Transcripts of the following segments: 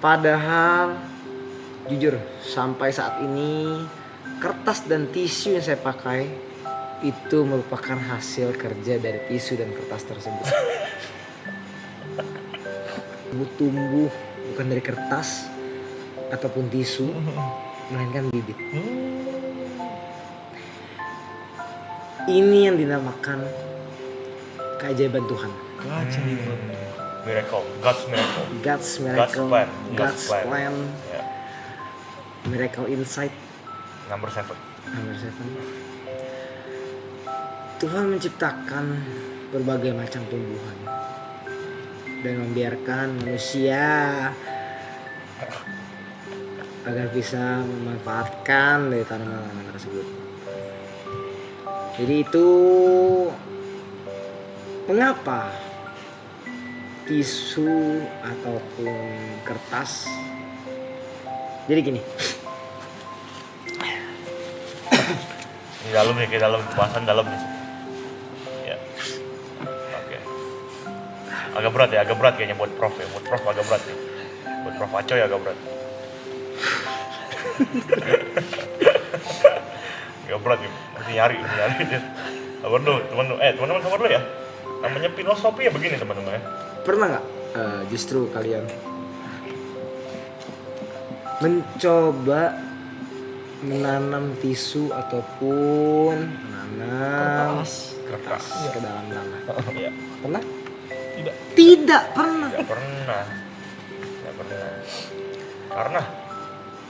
Padahal jujur sampai saat ini kertas dan tisu yang saya pakai itu merupakan hasil kerja dari tisu dan kertas tersebut. Tumbuh bukan dari kertas ataupun tisu, melainkan bibit. Ini yang dinamakan keajaiban Tuhan. Miracle, God's miracle. God's miracle, God's plan. Yeah. Miracle insight. Number 7. Tuhan menciptakan berbagai macam tumbuhan dan membiarkan manusia agar bisa memanfaatkan dari tanaman tersebut. Jadi itu mengapa tisu ataupun kertas. Jadi gini. Ini dalam nih, kayak dalam pembahasan dalam nih. Ya. Oke. Agak berat kayaknya buat Prof ya. Buat Prof agak berat nih. Buat Prof Acoy agak berat. Agak berat nih. Masih nyari dia. Sabar dulu, teman-teman sabar dulu ya. Namanya filosofi ya begini teman-teman ya. Pernah nggak justru kalian mencoba menanam tisu ataupun menanam kertas ke dalam tanah? Iya. Pernah? Tidak. Tidak pernah. Tidak pernah.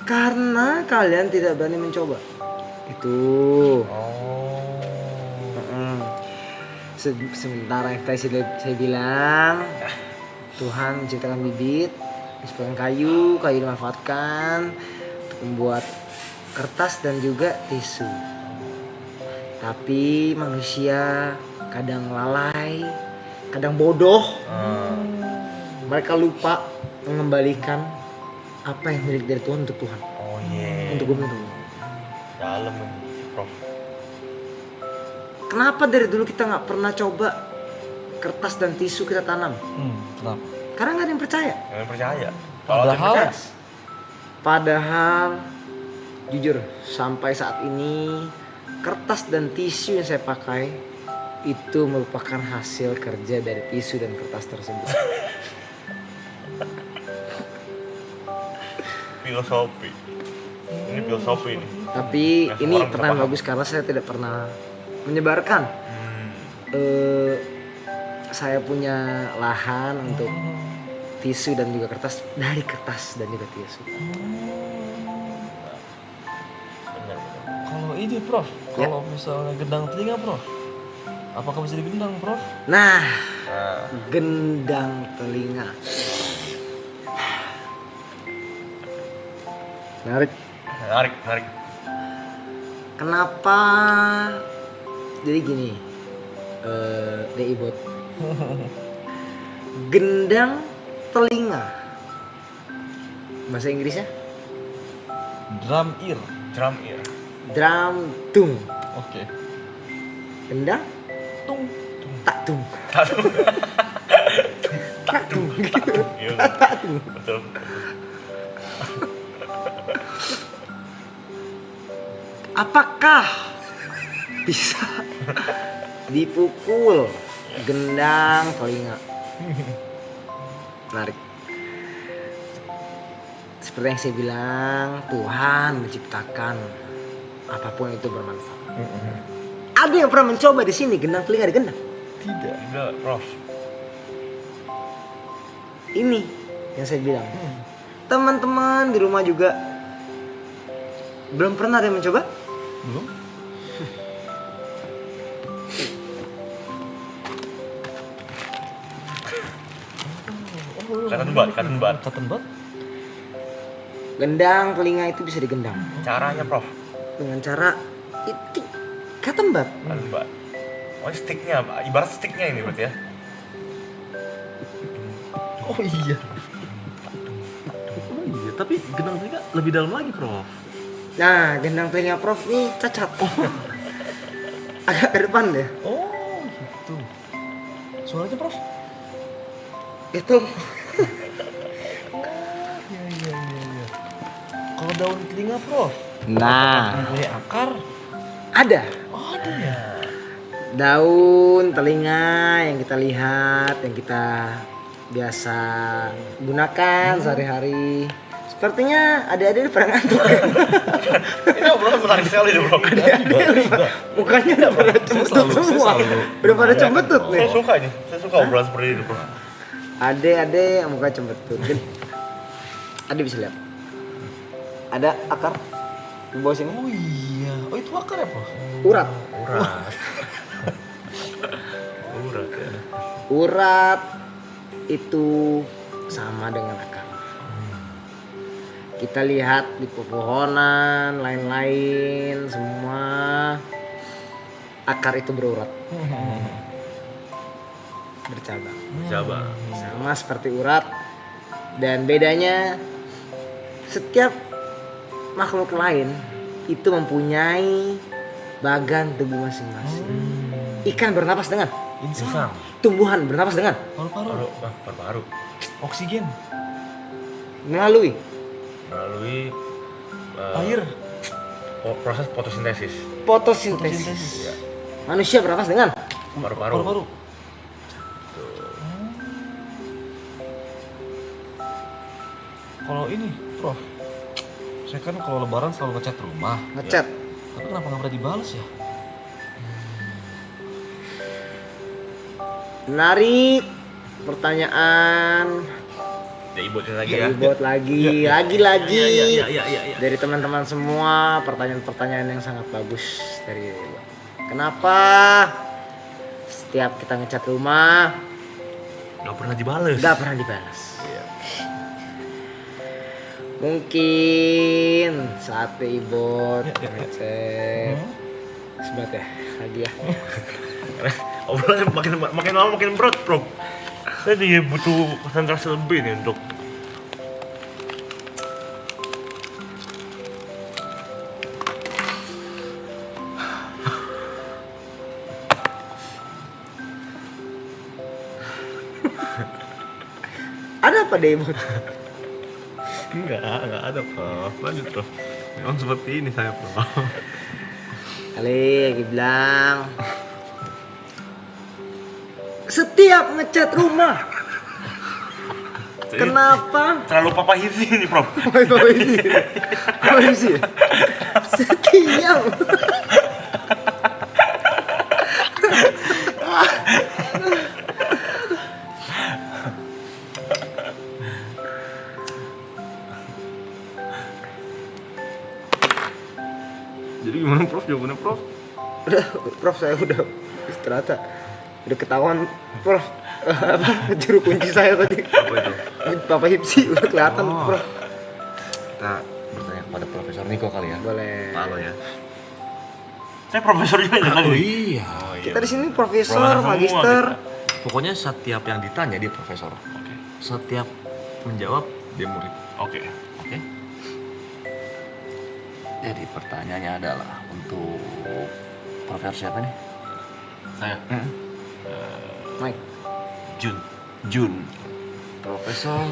Karena kalian tidak berani mencoba. Itu. Sementara yang saya bilang, Tuhan menciptakan bibit, menciptakan kayu dimanfaatkan untuk membuat kertas dan juga tisu. Tapi manusia kadang lalai, kadang bodoh. Mereka lupa mengembalikan apa yang milik dari Tuhan untuk Tuhan. Untuk Tuhan. Dalam ini, Prof. Kenapa dari dulu kita nggak pernah coba kertas dan tisu kita tanam? Kenapa? Karena nggak ada yang percaya. Jangan percaya. Padahal jujur sampai saat ini kertas dan tisu yang saya pakai itu merupakan hasil kerja dari tisu dan kertas tersebut. Filosofi. Ini filosofi nih. Tapi ini pertanyaan bagus karena saya tidak pernah menyebarkan. Saya punya lahan untuk tisu dan juga kertas, dari kertas dan juga tisu. Kalau ini Prof, kalau misalnya gendang telinga Prof, apakah bisa digendang Prof? Nah, gendang telinga. Menarik. Kenapa? Jadi gini, Deibot. Gendang telinga. Bahasa Inggrisnya? Drum ear. Drum tung. Oke. Gendang Tung. tak tung. Tak tung. Iya. Tak tung. Betul. Apakah bisa dipukul gendang telinga? Menarik. Seperti yang saya bilang, Tuhan menciptakan apapun itu bermanfaat. Ada yang pernah mencoba di sini gendang telinga digendang? Tidak. Enggak, Prof. Ini yang saya bilang. Teman-teman di rumah juga belum pernah ada yang mencoba? Belum? Cotton bud. Gendang telinga itu bisa digendang Caranya, Prof. dengan cara itu cotton bud. Oh, sticknya, ibarat sticknya ini berarti ya. Oh iya. Tapi gendang telinga lebih dalam lagi Prof. Nah, gendang telinga Prof nih cacat. Agak ke depan deh. Oh gitu. Suaranya Prof? Itu Kalau daun telinga, Prof, Nah, mempunyai akar? ada Oh, ada ya. daun telinga yang kita lihat, yang kita biasa gunakan sehari-hari. Sepertinya adik-adik pernah ngantuk. Ini obrolan menarik sekali nih bro. Mukanya udah pada cembetut semua. Udah pada cembetut nih. Saya suka nih, saya suka obrolan seperti itu bro. Adik-adik yang muka cembetut. Adik bisa lihat. Ada akar di bawah sini. Oh iya. Oh itu akar ya, Prof? Urat. Urat. Urat ya. Urat itu sama dengan akar. Kita lihat di pepohonan, lain-lain, semua akar itu berurat. Bercabang. Coba. Sama seperti urat. Dan bedanya setiap makhluk lain itu mempunyai bagan tubuh masing-masing. Ikan bernapas dengan, Insang. tumbuhan bernapas dengan, Paru-paru. Paru-paru. Oksigen. melalui Melalui Air. proses fotosintesis. fotosintesis. Manusia bernapas dengan Paru-paru. Paru-paru. Kalau ini, Prof, saya kan kalau lebaran selalu ngecat rumah. ngecat. Tapi kenapa nggak pernah dibales ya? Menarik pertanyaan. Ya ibutin lagi Dari ya. bot lagi. Iya. Dari teman-teman semua, pertanyaan-pertanyaan yang sangat bagus dari Bot. Kenapa setiap kita ngecat rumah Gak pernah dibales. nggak pernah dibalas? Iya. Mungkin saatnya Ibot ngecek. Sebat ya lagi ya. Obrolannya makin lama makin berat bro. Saya jadi butuh konsentrasi lebih nih untuk Ada apa deh Ibot? enggak ada prof. Lanjut prof. Memang seperti ini saya prof. Kali lagi bilang setiap ngecat rumah. Kenapa? Terlalu papa hipsi ini prof. Apa sih? Setiap Jadi gimana prof jawabannya prof? udah, Prof saya udah ternyata udah ketahuan Prof apa juru kunci saya tadi. Apa itu? Papa Hipsi udah kelihatan Prof. Kita bertanya kepada Profesor Niko kali ya. Boleh. Halo ya. Saya profesor juga ya tadi. Iya. Oh, iya. Kita di sini profesor, Profesor semua magister. kita. Pokoknya setiap yang ditanya dia profesor. Oke. Setiap menjawab dia murid. Oke. Oke. Jadi pertanyaannya adalah untuk Profesor siapa nih? Saya Mike. Jun. Profesor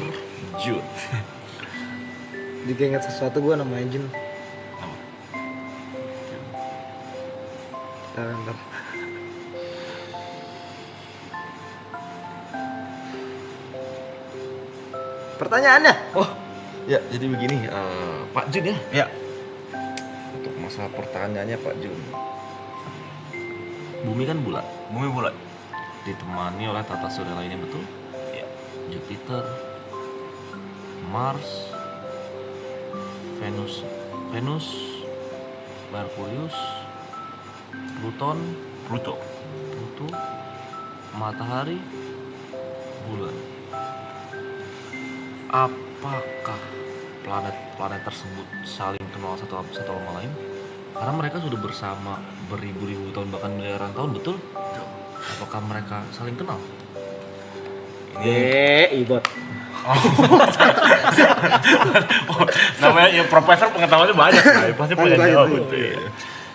Jun. Jika ingat sesuatu gue namanya Jun. Bentar. Pertanyaannya? Oh, ya jadi begini, Pak Jun ya. Ya. Untuk masalah pertanyaannya Pak Jun. Bumi kan bulat, Bumi bulat. ditemani oleh tata surya lainnya, betul? Ya. Jupiter, Mars, Venus, Merkurius, Pluto, Matahari, bulan. Apakah planet-planet tersebut saling kenal satu sama lain? Karena mereka sudah bersama beribu-ribu tahun bahkan miliaran tahun, betul? Apakah mereka saling kenal? Ibot. Namanya ya profesor pengetahuannya banyak. Pasti punya Lanjut, jawab lanjut. itu ya.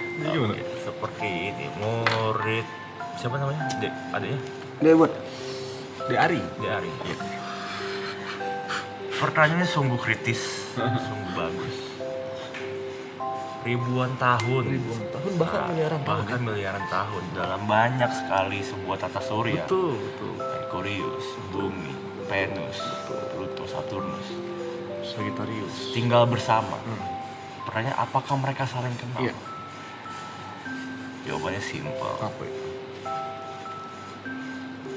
Ini gimana? Oke, seperti ini murid siapa namanya? Adiknya? Ibot. Ari. Ari. Iya. Pertanyaannya sungguh kritis, sungguh bagus. ribuan tahun bahkan miliaran tahun. bahkan miliaran tahun dalam banyak sekali sebuah tata surya. Betul. Merkurius, Bumi, Venus, Pluto, Saturnus Sagittarius. tinggal bersama. Pertanyaan, apakah mereka saling kenal? Iya. Jawabannya simpel, Apa itu?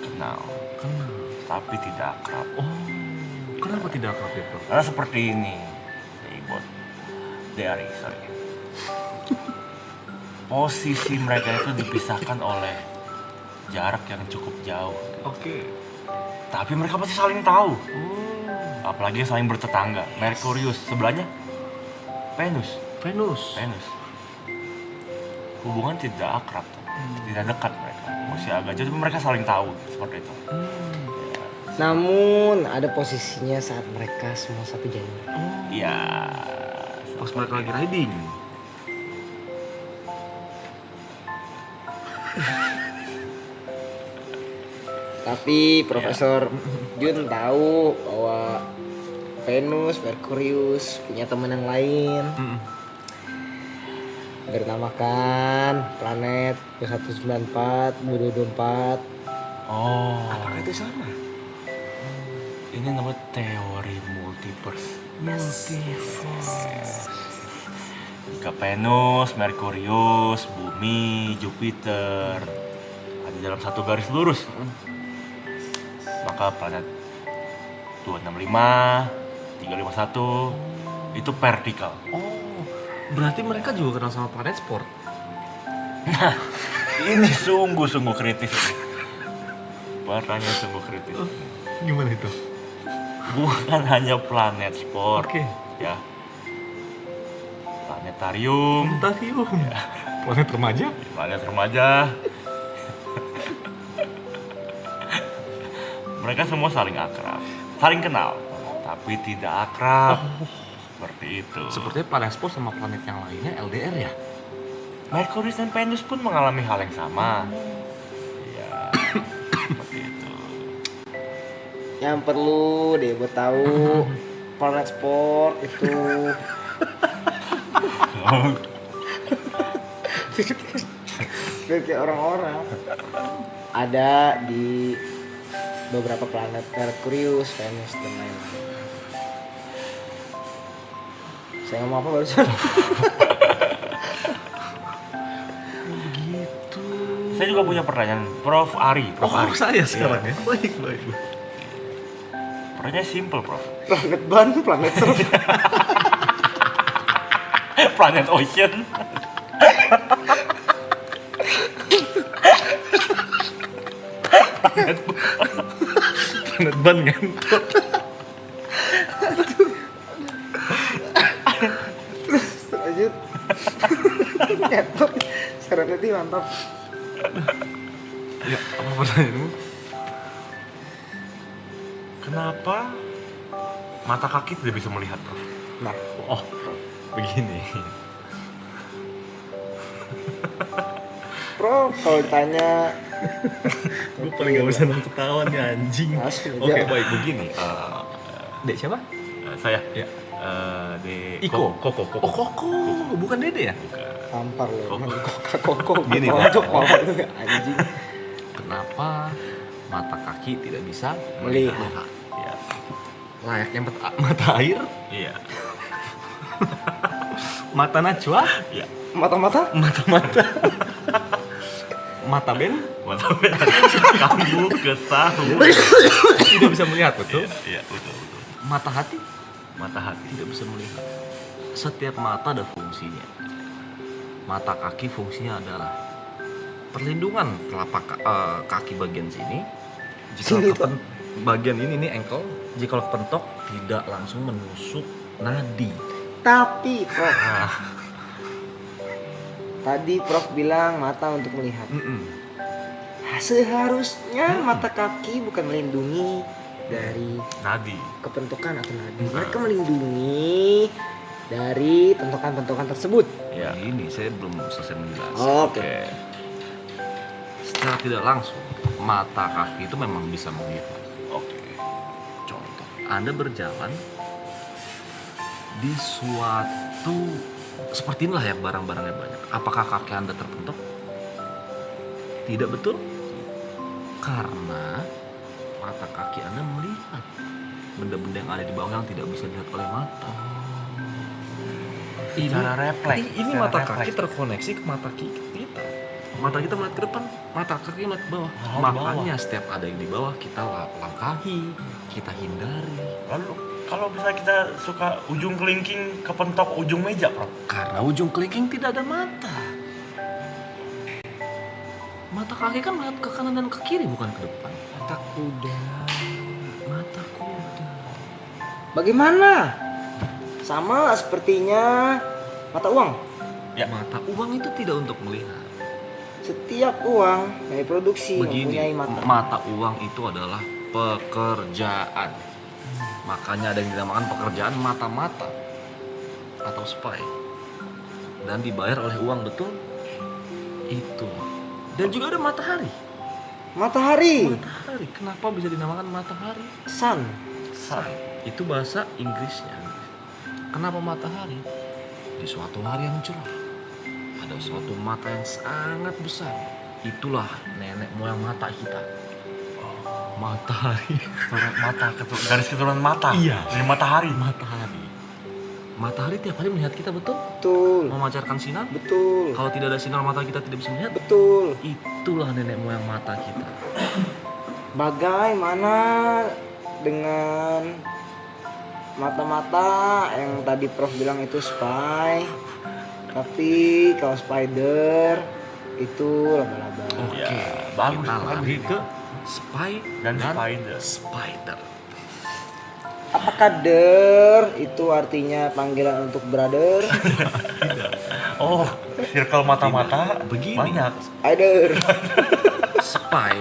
kenal, Kenal. tapi tidak akrab. Oh, kenapa tidak akrab ya, Prof? Karena seperti ini, sorry. Posisi mereka itu dipisahkan oleh jarak yang cukup jauh. Oke. Tapi mereka pasti saling tahu. Oh, Apalagi saling bertetangga. Merkurius sebelahnya Venus. Venus. Hubungan tidak akrab, tidak dekat mereka. Masih agak jauh, tapi mereka saling tahu seperti itu. Namun ada posisinya saat mereka semua satu jalur. Iya. Pas mereka lagi riding. Tapi Profesor Jun tahu bahwa Venus, Merkurius punya teman yang lain. Bernamakan planet 194, 224. Oh. Apakah itu sama? Ini namanya teori multiverse. Jika Venus, Merkurius, Bumi, Jupiter ada dalam satu garis lurus, maka planet 265, 351 itu vertikal. Oh, berarti mereka juga kenal sama planet sport. Ini sungguh-sungguh kritis. Pertanyaan sungguh kritis. Gimana itu? Bukan hanya planet sport, Oke. ya. Planetarium, Planetarium. Planet remaja. planet remaja. Mereka semua saling akrab, saling kenal, tapi tidak akrab. Seperti itu. Sepertinya planet sport sama planet yang lainnya LDR ya. Merkurius dan Venus pun mengalami hal yang sama. Iya, seperti itu. Yang perlu deh buat tahu planet sport itu biar kayak orang-orang ada di beberapa planet Merkurius, Venus dan lain-lain. Saya ngomong apa barusan? Begitu. Saya juga punya pertanyaan, Prof Ari. Prof Ari. Saya sekarang Iya. ya. Baik. Pertanyaan simple, Prof. Planet ban, planet surf. Planet Ocean. Planet ban ngentot. Lanjut. Nyetok. Serenity mantap. Ya, apa pertanyaanmu? Kenapa mata kaki tidak bisa melihat, Prof? Nah, Oh, begini. Prof, kalau ditanya Gue paling gak bisa nonton ketawa nih anjing. Asli, Oke, dia. baik begini. Dek siapa? Saya. Ya. Di Iko. Koko. Oh, Koko. Bukan Dede ya? tampar lo, Koko. koko Gini, pojok Pak. malah lu anjing. Kenapa mata kaki tidak bisa Melihat. Iya. layaknya mata air, Iya. mata najwa, Iya. Mata-mata? mata-mata, mata ben Mata kamu ketahui. tidak bisa melihat, betul? Iya, betul. Mata hati Mata hati. tidak bisa melihat. Setiap mata ada fungsinya. Mata kaki fungsinya adalah perlindungan telapak kaki bagian sini. Jika Sini, Pak. bagian ini nih ankle, jika kepentok tidak langsung menusuk nadi. Tapi Prof, Nah, tadi Prof bilang mata untuk melihat. Seharusnya mata kaki bukan melindungi dari nadi. kepentokan atau nadi. Mereka melindungi dari pentokan-pentokan tersebut. Iya. Ini saya belum selesai menjelaskan. Oke. Secara tidak langsung, mata kaki itu memang bisa melihat. Oke. Contoh, Anda berjalan di suatu seperti inilah yang barang-barangnya banyak. Apakah kaki Anda terpentok? Tidak, betul? Karena mata kaki Anda melihat benda-benda yang ada di bawah yang tidak bisa dilihat oleh mata. Secara refleks. Ini secara mata refleks. kaki terkoneksi ke mata kita. Mata kita melihat ke depan, mata kaki melihat ke bawah. Oh, Makanya setiap ada yang di bawah kita langkahi, kita hindari. Lalu kalau bisa kita suka ujung kelingking kepentok ujung meja, Prof. Karena ujung kelingking tidak ada mata. Mata kaki kan melihat ke kanan dan ke kiri, bukan ke depan. Mata kuda. Mata kuda. Bagaimana? Sama sepertinya mata uang. Ya. Mata uang itu tidak untuk melihat. Setiap uang yang diproduksi mempunyai Begini, mata. mata uang itu adalah pekerjaan. Makanya ada yang dinamakan pekerjaan mata-mata atau spy. Dan dibayar oleh uang, betul? Itu. Dan juga ada matahari. Matahari. Matahari, kenapa bisa dinamakan matahari? Sun. Sun. Itu bahasa Inggrisnya. Kenapa matahari? Di suatu hari yang cerah, ada suatu mata yang sangat besar. Itulah nenek moyang mata kita. Matahari. Garis keturunan mata. Iya. Dari matahari. Matahari. Matahari tiap hari melihat kita, betul? Betul. Memancarkan sinar. Betul. Kalau tidak ada sinar, mata kita tidak bisa melihat. Betul. Itulah nenek moyang mata kita. Bagaimana dengan mata-mata yang tadi Prof bilang itu spy, tapi kalau spider itu laba-laba. Oke, Ya, bagus, kita bagus lari ini. ke spy Dan spider. Spider. Apakah der itu artinya panggilan untuk brother? Oh, circle mata-mata Begini. banyak. Spider. Spy.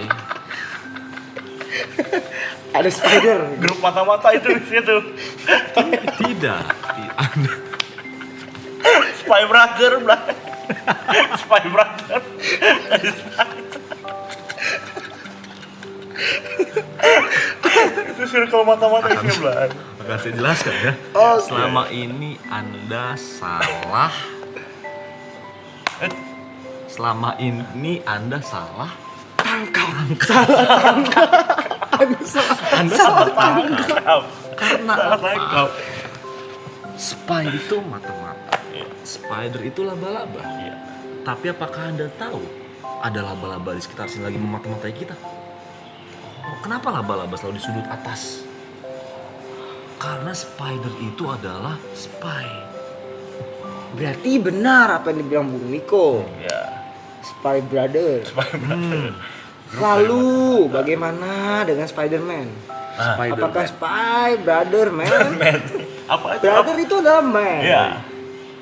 Ada spider. Grup mata-mata itu di situ. Tidak. Anda Spy brother, Spy brother. Itu circle mata-mata isinya belah. akan saya jelaskan ya. Oke. Selama ini Anda salah. Selama ini Anda salah. Anda salah tangkap. Karena Salah apa? tangkap. Spy itu mata-mata. Iya. Spider itu laba-laba. Iya. Tapi apakah Anda tahu ada laba-laba di sekitar sini lagi memata-matai kita? Oh, kenapa laba-laba selalu di sudut atas? Karena spider itu adalah spy. Berarti benar apa yang dibilang Bung Niko. Ya. Spy brother. Hmm. Lalu bagaimana dengan Spider-Man? Spider. Apakah spy brother man? Man. Apa itu? Brother itu adalah man. Iya.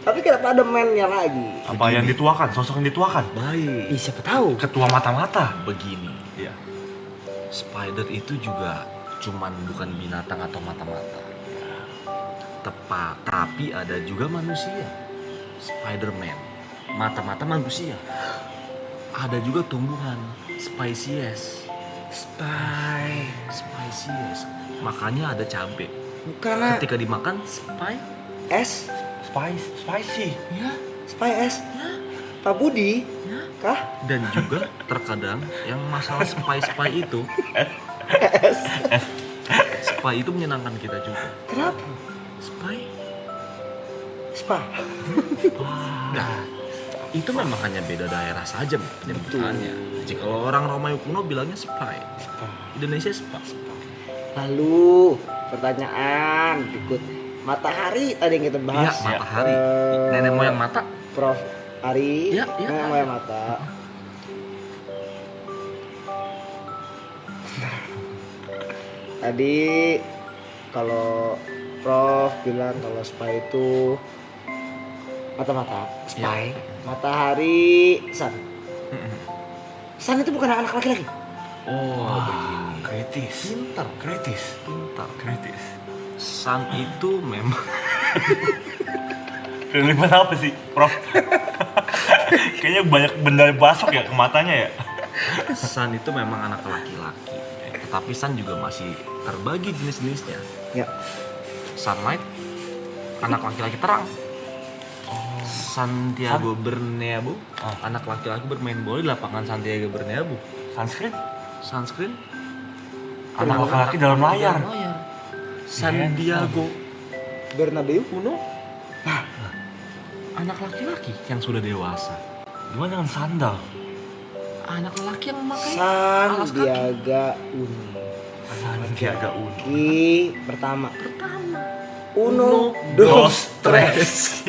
Tapi kenapa ada man-nya lagi? Apa yang dituakan? Sosok yang dituakan? Baik. Ih, siapa tahu? Ketua mata-mata. Begini. Iya. Spider itu juga cuman bukan binatang atau mata-mata. Tepat, tapi ada juga manusia. Spider-Man, mata-mata manusia. Ada juga tumbuhan, Spices. Spices. Makanya ada cabai. Bukan Ketika dimakan, S, Spicy. ya, spy S. ya, Pak Budi, ya. kah? Dan juga terkadang yang masalah spy itu, spy itu menyenangkan kita juga. Kenapa? Spy. Spa. Nah, itu memang hanya beda daerah saja penyebutannya. Jika kalau orang Romawi kuno bilangnya spy, Indonesia spa. Lalu pertanyaan berikut, matahari tadi yang kita Iya, bahas. matahari. Eh, Nenek moyang mata. Prof Ari, Iya, iya. nenek moyang mata. Tadi kalau Prof bilang kalau spy itu mata-mata, spy, matahari, sun. Sun itu bukan anak laki-laki. Oh, begini. Kritis. Pintar, Kritis. pintar. Kritis. Sun itu memang Kelilipan apa sih, Prof? Kayaknya banyak benda basok ya ke matanya ya. sun itu memang anak laki-laki. Tetapi sun juga masih terbagi jenis-jenisnya. Ya, Sunlight, anak laki-laki terang. Santiago Bernabeu, anak laki-laki bermain bola di lapangan Santiago Bernabeu. Sunscreen, Anak laki-laki dalam layar. San Diego, Bernabeu kuno. anak laki-laki yang sudah dewasa. Gimana dengan sandal? Anak laki yang memakai alas kaki. Sandiaga Uno. Santiago Uno. Pertama. Uno, dos, tres.